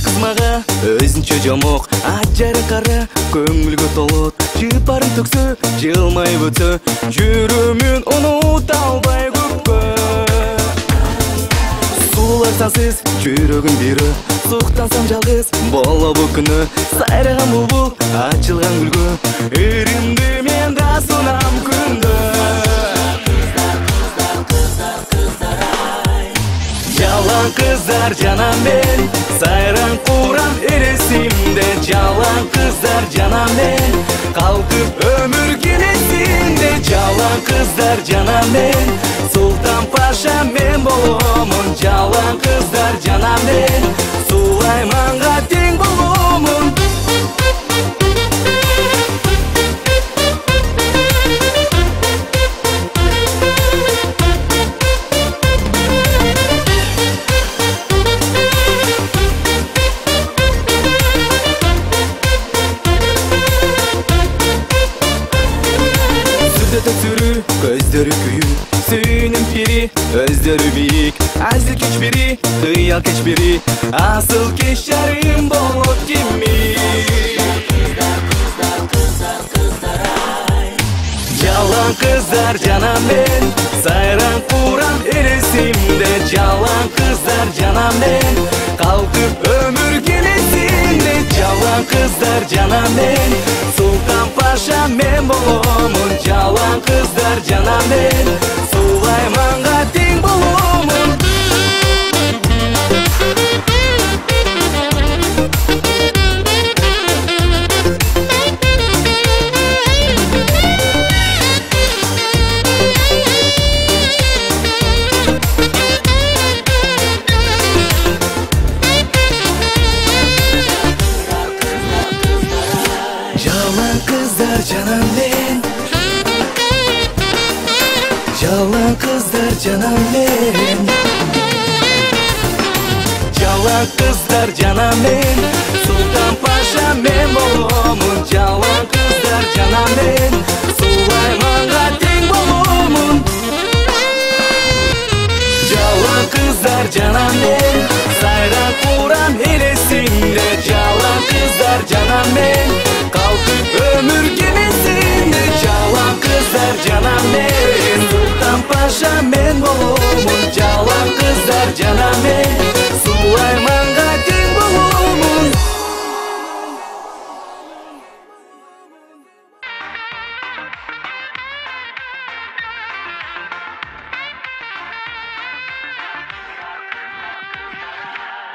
kız mağa özünчө жомок ажары кара көңүлгө толот жыпарын төксө жылмай өтсө жүрөмүн унута албай көпкө суулар сансыз жүрөгүм бирөө суктансам жалгыз болобу күнөө сайраган булбул ачылган гүлгө эримди мен да сунам күндө Жалаң кыздар жанам мен сайран курам элесимде жалаң кыздар жанам мен калкып өмүр келесинде жалаң кыздар жанам мен султан паша мен боломун жалаң кыздар жанам мен сулайманга тең боломун Көздөрү күйүү, сүйүнүм пири, өздөрү бийик, азил кеч бири, кыял кеч бири, асыл кеч жарым болот кимми. Жалаң кыздар жанам мен, сайран курам элесимде, жалаң кыздар жанам мен, калкып өмүр келесинде, жалаң кыздар жанам мен, султан паша мен боломун, жалаң кыздар жанам мен, сулайманга тең боломун. Жалаң кыздар жанам мен, жалаң кыздар жанам мен, жалаң кыздар жанам мен, султан паша мен боломун, жалаң кыздар жанам мен, сулайманга тең боломун. Жалаң кыздар жанам мен, сайран курам элесимде, жалаң кыздар жанам мен, калкып өмүр келесинде, жалаң кыздар жанам мен, султан паша мен боломун.